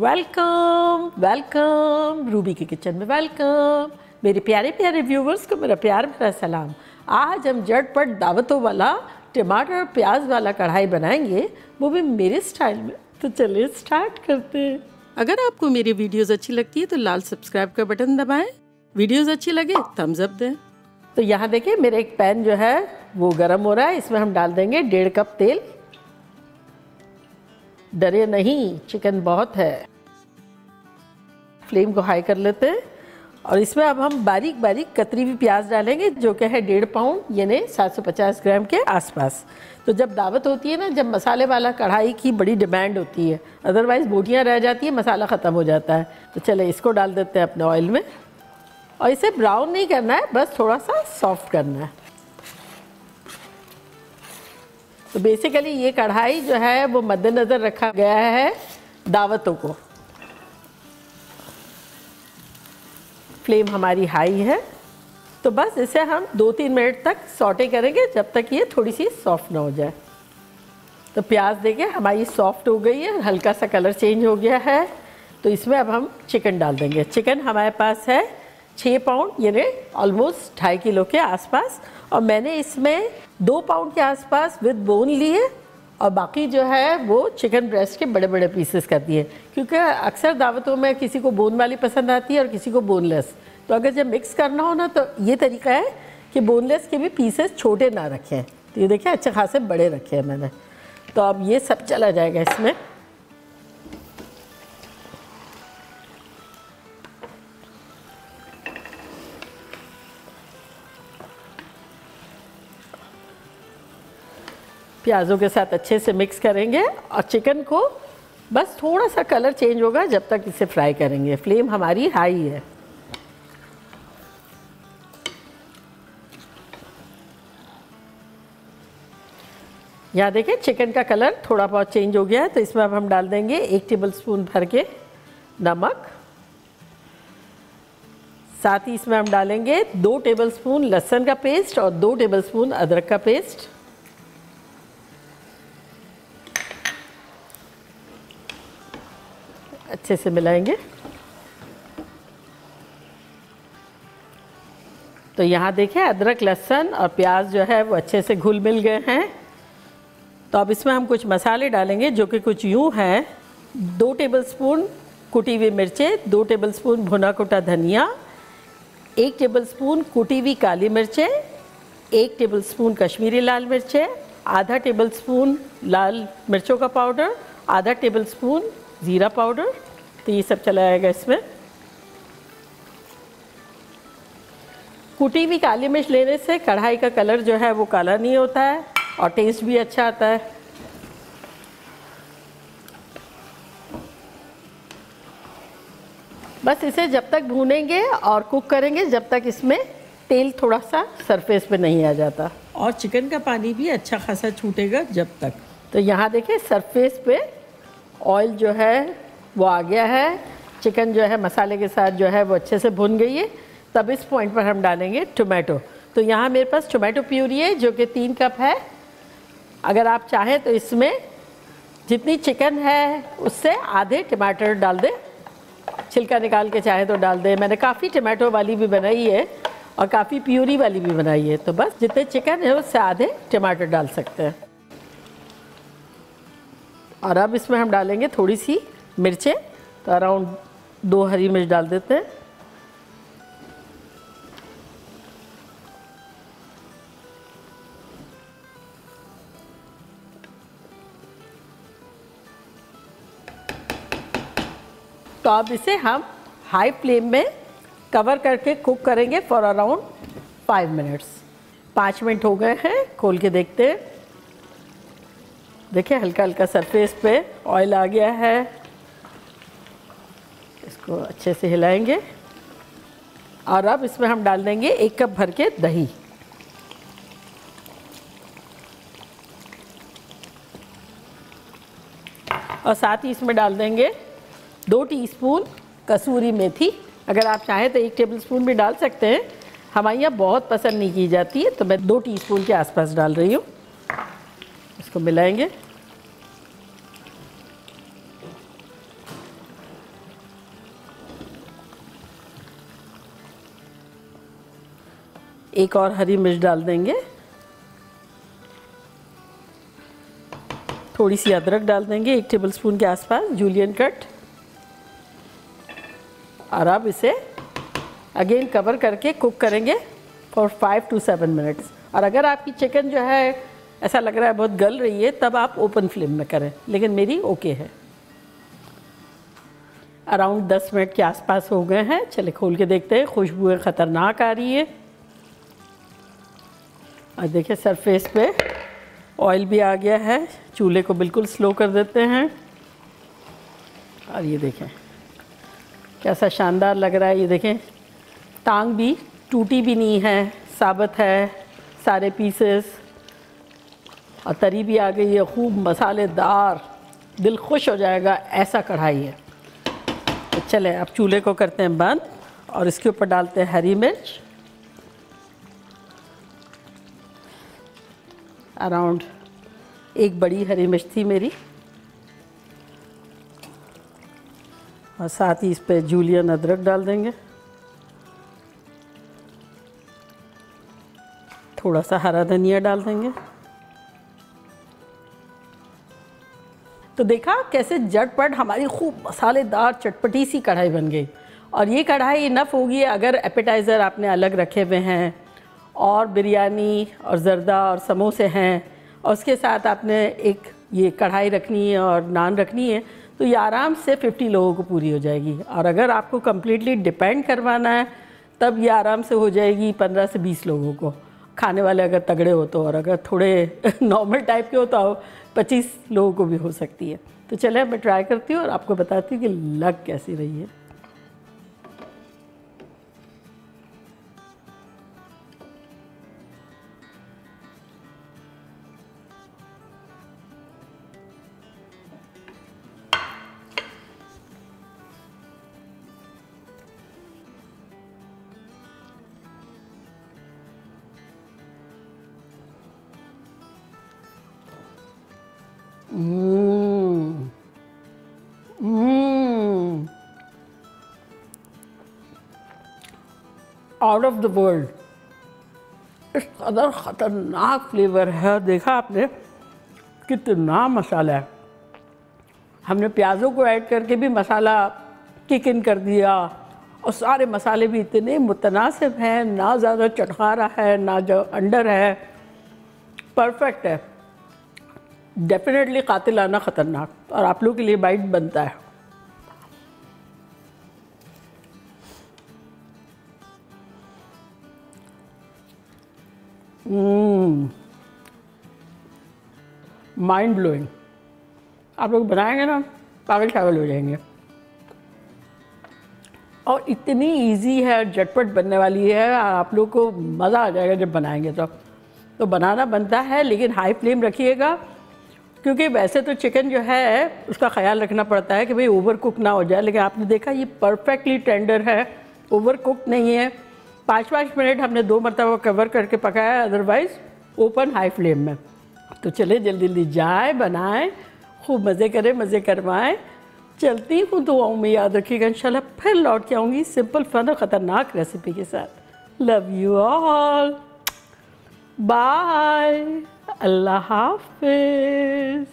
Welcome welcome Ruby के kitchen में welcome. मेरे प्यारे प्यारे व्यूवर्स को मेरा प्यार भरा सलाम। आज हम झटपट दावतों वाला टमाटर और प्याज वाला कढ़ाई बनाएंगे, वो भी मेरे स्टाइल में। तो चलिए स्टार्ट करते हैं। अगर आपको मेरी वीडियोस अच्छी लगती है तो लाल सब्सक्राइब का बटन दबाएं। वीडियोस अच्छी लगे थम्स अप दें। तो यहाँ देखिए मेरा एक पैन जो है वो गर्म हो रहा है। इसमें हम डाल देंगे 1.5 कप तेल। डरे नहीं, चिकन बहुत है। फ्लेम को हाई कर लेते हैं और इसमें अब हम बारीक बारीक कतरी हुई प्याज डालेंगे, जो कि है 1.5 पाउंड यानी 750 ग्राम के आसपास। तो जब दावत होती है ना, जब मसाले वाला कढ़ाई की बड़ी डिमांड होती है, अदरवाइज़ बोटियाँ रह जाती है, मसाला ख़त्म हो जाता है। तो चले इसको डाल देते हैं अपने ऑयल में और इसे ब्राउन नहीं करना है, बस थोड़ा सा सॉफ्ट करना है। तो बेसिकली ये कढ़ाई जो है वो मद्देनज़र रखा गया है दावतों को। फ्लेम हमारी हाई है, तो बस इसे हम 2-3 मिनट तक सॉटे करेंगे, जब तक ये थोड़ी सी सॉफ्ट ना हो जाए। तो प्याज देखिए हमारी सॉफ्ट हो गई है, हल्का सा कलर चेंज हो गया है। तो इसमें अब हम चिकन डाल देंगे। चिकन हमारे पास है 6 पाउंड यानी ऑलमोस्ट 2.5 किलो के आसपास, और मैंने इसमें 2 पाउंड के आसपास विद बोन ली है और बाकी जो है वो चिकन ब्रेस्ट के बड़े बड़े पीसेस कर दिए, क्योंकि अक्सर दावतों में किसी को बोन वाली पसंद आती है और किसी को बोनलेस। तो अगर जब मिक्स करना हो ना, तो ये तरीका है कि बोनलेस के भी पीसेस छोटे ना रखें। तो ये देखिए अच्छे खासे बड़े रखे हैं मैंने। तो अब ये सब चला जाएगा इसमें। प्याज़ों के साथ अच्छे से मिक्स करेंगे और चिकन को बस थोड़ा सा कलर चेंज होगा जब तक इसे फ्राई करेंगे। फ्लेम हमारी हाई है। यहाँ देखिए चिकन का कलर थोड़ा बहुत चेंज हो गया है। तो इसमें अब हम डाल देंगे 1 टेबलस्पून भर के नमक। साथ ही इसमें हम डालेंगे 2 टेबलस्पून लहसुन का पेस्ट और 2 टेबलस्पून अदरक का पेस्ट। अच्छे से मिलाएंगे। तो यहाँ देखें अदरक लहसुन और प्याज जो है वो अच्छे से घुल मिल गए हैं। तो अब इसमें हम कुछ मसाले डालेंगे, जो कि कुछ यूँ हैं। 2 टेबलस्पून कुटी हुई मिर्चें, 2 टेबलस्पून भुना कुटा धनिया, 1 टेबलस्पून कुटी हुई काली मिर्चें, 1 टेबलस्पून कश्मीरी लाल मिर्चें, आधा टेबलस्पून लाल मिर्चों का पाउडर, आधा टेबलस्पून ज़ीरा पाउडर। तो ये सब चला जाएगा इसमें। कुटी हुई काली मिर्च लेने से कढ़ाई का कलर जो है वो काला नहीं होता है और टेस्ट भी अच्छा आता है। बस इसे जब तक भूनेंगे और कुक करेंगे जब तक इसमें तेल थोड़ा सा सरफेस पे नहीं आ जाता, और चिकन का पानी भी अच्छा खासा छूटेगा जब तक। तो यहाँ देखिए सरफेस पे ऑयल जो है वो आ गया है। चिकन जो है मसाले के साथ जो है वो अच्छे से भुन गई है। तब इस पॉइंट पर हम डालेंगे टोमेटो। तो यहाँ मेरे पास टोमेटो प्यूरी है, जो कि 3 कप है। अगर आप चाहें तो इसमें जितनी चिकन है उससे आधे टमाटर डाल दें, छिलका निकाल के चाहे तो डाल दें। मैंने काफ़ी टमाटो वाली भी बनाई है और काफ़ी प्यूरी वाली भी बनाई है। तो बस जितने चिकन है उससे आधे टमाटर डाल सकते हैं। और अब इसमें हम डालेंगे थोड़ी सी मिर्चें। तो अराउंड 2 हरी मिर्च डाल देते हैं। तो अब इसे हम हाई फ्लेम में कवर करके कुक करेंगे फॉर अराउंड 5 मिनट्स। 5 मिनट हो गए हैं, खोल के देखते हैं। देखिए हल्का हल्का सरफेस पे ऑयल आ गया है। इसको अच्छे से हिलाएंगे और अब इसमें हम डाल देंगे 1 कप भर के दही। और साथ ही इसमें डाल देंगे 2 टीस्पून कसूरी मेथी। अगर आप चाहें तो 1 टेबलस्पून भी डाल सकते हैं। हमारे यहाँ बहुत पसंद नहीं की जाती है, तो मैं 2 टीस्पून के आसपास डाल रही हूँ। इसको मिलाएंगे। एक और हरी मिर्च डाल देंगे, थोड़ी सी अदरक डाल देंगे 1 टेबलस्पून के आसपास जूलियन कट, और अब इसे अगेन कवर करके कुक करेंगे फॉर 5 to 7 मिनट्स। और अगर आपकी चिकन जो है ऐसा लग रहा है बहुत गल रही है, तब आप ओपन फ्लेम में करें, लेकिन मेरी ओके है। अराउंड 10 मिनट के आसपास हो गए हैं। चले खोल के देखते हैं। खुशबू ख़तरनाक आ रही है और देखिए सरफेस पे ऑयल भी आ गया है। चूल्हे को बिल्कुल स्लो कर देते हैं और ये देखें कैसा शानदार लग रहा है। ये देखें टांग भी टूटी भी नहीं है, साबित है सारे पीसेस, और तरी भी आ गई है खूब मसालेदार, दिल खुश हो जाएगा ऐसा कढ़ाई है। तो चलें अब चूल्हे को करते हैं बंद और इसके ऊपर डालते हैं हरी मिर्च। अराउंड 1 बड़ी हरी मिर्च थी मेरी, और साथ ही इस पे जूलियन अदरक डाल देंगे, थोड़ा सा हरा धनिया डाल देंगे। तो देखा कैसे झटपट हमारी खूब मसालेदार चटपटी सी कढ़ाई बन गई। और ये कढ़ाई इनफ होगी अगर एपेटाइज़र आपने अलग रखे हुए हैं और बिरयानी और ज़र्दा और समोसे हैं और उसके साथ आपने एक ये कढ़ाई रखनी है और नान रखनी है, तो ये आराम से 50 लोगों को पूरी हो जाएगी। और अगर आपको कम्प्लीटली डिपेंड करवाना है तब ये आराम से हो जाएगी 15 से 20 लोगों को, खाने वाले अगर तगड़े हो तो, और अगर थोड़े नॉर्मल टाइप के हो तो 25 लोगों को भी हो सकती है। तो चले मैं ट्राई करती हूँ और आपको बताती हूँ कि लग कैसी रही है। आउट ऑफ द वर्ल्ड, इस कदर ख़तरनाक फ्लेवर है। देखा आपने कितना मसाला है। हमने प्याज़ों को ऐड करके भी मसाला किक इन कर दिया और सारे मसाले भी इतने मुतनासिब हैं, ना ज़्यादा चटखारा है ना जो अंडर है, परफेक्ट है। डेफिनेटली कातिलाना ख़तरनाक, और आप लोगों के लिए बाइट बनता है। Mind blowing. आप लोग बनाएंगे ना पागल शागल हो जाएंगे। और इतनी इजी है, झटपट बनने वाली है, आप लोग को मज़ा आ जाएगा जब बनाएंगे तो बनाना बनता है, लेकिन हाई फ्लेम रखिएगा, क्योंकि वैसे तो चिकन जो है उसका ख्याल रखना पड़ता है कि भाई ओवर कुक ना हो जाए, लेकिन आपने देखा ये परफेक्टली टेंडर है, ओवर कुक नहीं है। 5-5 मिनट हमने 2 मरतबा कवर करके पकाया, अदरवाइज़ ओपन हाई फ्लेम में। तो चले जल्दी जल्दी जाए, बनाएं, खूब मज़े करें, मज़े करवाएं। चलती हूँ, दुआओं में याद रखिएगा। इंशाल्लाह फिर लौट के आऊँगी सिंपल फन और ख़तरनाक रेसिपी के साथ। लव यू ऑल, बाय, अल्लाह हाफिज़।